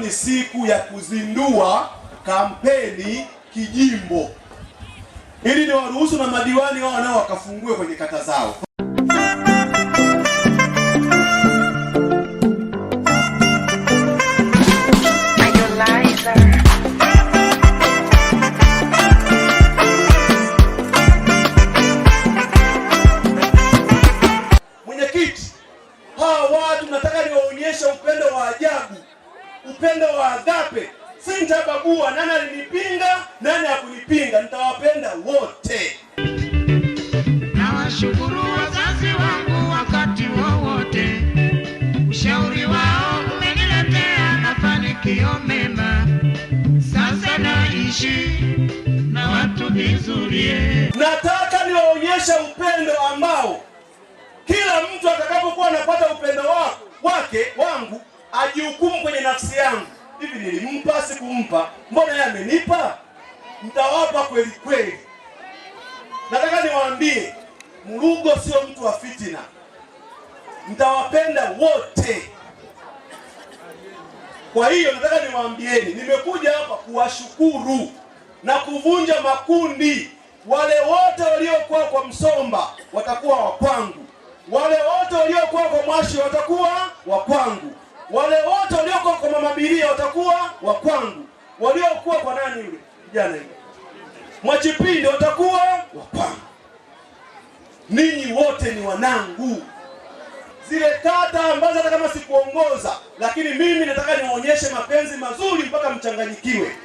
ni siku ya kuzindua kampeni kijimbo, ili ni waruhusu na madiwani wao nao wakafungue kwenye kata zao. Mwenyekiti, hawa watu nataka niwaonyeshe upendo wa ajabu, upendo wa agape. Sintabagua nani alinipinga, nani hakunipinga, nitawapenda wote. Nawashukuru wazazi wangu wakati wowote, ushauri wao umeniletea mafanikio mema. Sasa naishi na watu vizuri. Nataka niwaonyeshe upendo ambao kila mtu atakapokuwa anapata upendo wangu ajihukumu kwenye nafsi yangu. Hivi nilimpa sikumpa? Mbona yeye amenipa? Mtawapa kweli kweli. Nataka niwaambie, Mulugo sio mtu wa fitina. Mtawapenda wote. Kwa hiyo nataka niwaambieni, nimekuja hapa kuwashukuru na kuvunja makundi. Wale wote waliokuwa kwa Msomba watakuwa wa kwangu. Wale wote waliokuwa kwa Mwashi watakuwa wa kwangu. Wale wote waliokuwa kwa Mama Bilia watakuwa wa kwangu. Waliokuwa kwa nani yule kijana yule Mwachipindi watakuwa wa kwangu. Ninyi wote ni wanangu. Zile kata ambazo hata kama sikuongoza, lakini mimi nataka niwaonyeshe mapenzi mazuri mpaka mchanganyikiwe.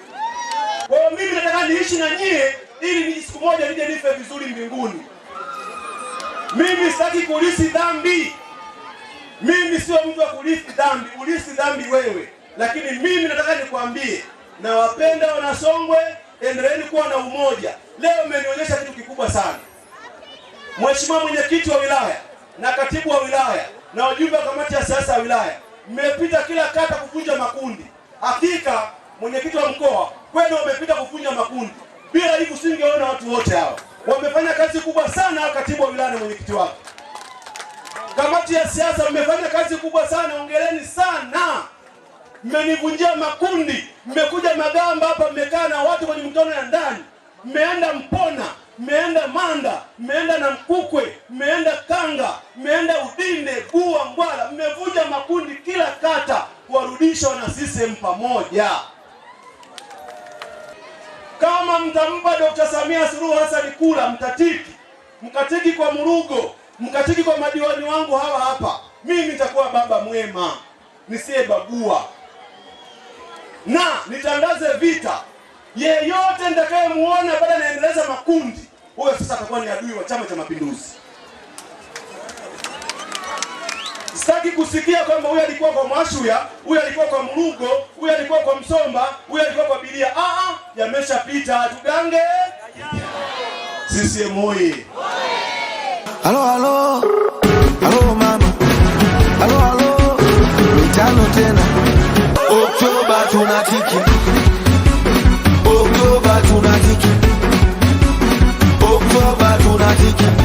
Kwa hiyo mimi nataka niishi na nyie ili siku moja nije nife vizuri mbinguni. Mimi sitaki kulisi dhambi. Mimi sio mtu wa kulisi dhambi, ulisi dhambi wewe. Lakini mimi nataka nikwambie, na wapenda Wanasongwe, endeleeni kuwa na umoja. Leo mmenionyesha kitu kikubwa sana. Mheshimiwa mwenyekiti wa wilaya na katibu wa wilaya na wajumbe wa kamati ya siasa ya wilaya, mmepita kila kata kuvunja makundi. Hakika mwenyekiti wa mkoa, kwenu wamepita kuvunja makundi. Bila hivyo usingeona watu wote hao. Wamefanya kazi kubwa sana, katibu wa wilaya na mwenyekiti wake. Kamati ya siasa mmefanya kazi kubwa sana, ongeleni sana. Mmenivunjia makundi, mmekuja Magamba hapa, mmekaa na watu kwenye mkutano ya ndani. Mmeenda Mpona, mmeenda Manda, mmeenda na Mkukwe, mmeenda Kanga, mmeenda Udinde, Bua, Ngwala. Mmevunja makundi kila kata kuwarudisha wana CCM pamoja. Kama mtampa Dr. Samia Suluhu Hassan kula, mkatiki kwa Mulugo, mkatiki kwa madiwani wangu hawa hapa, mimi nitakuwa baba mwema nisiyebagua. Na nitangaze vita, yeyote nitakayemuona baada naendeleza makundi, huyo sasa atakuwa ni adui wa Chama cha Mapinduzi. Sitaki kusikia kwamba huyu alikuwa kwa Mwashuya, huyu alikuwa kwa Mulugo, huyu alikuwa kwa Msomba, huyu alikuwa kwa Bilia. Yameshapita, tugange. CCM oyee! Halo halo. Halo mama. Halo halo. Mitano tena. Oktoba tunatiki. Oktoba tunatiki. Oktoba tunatiki.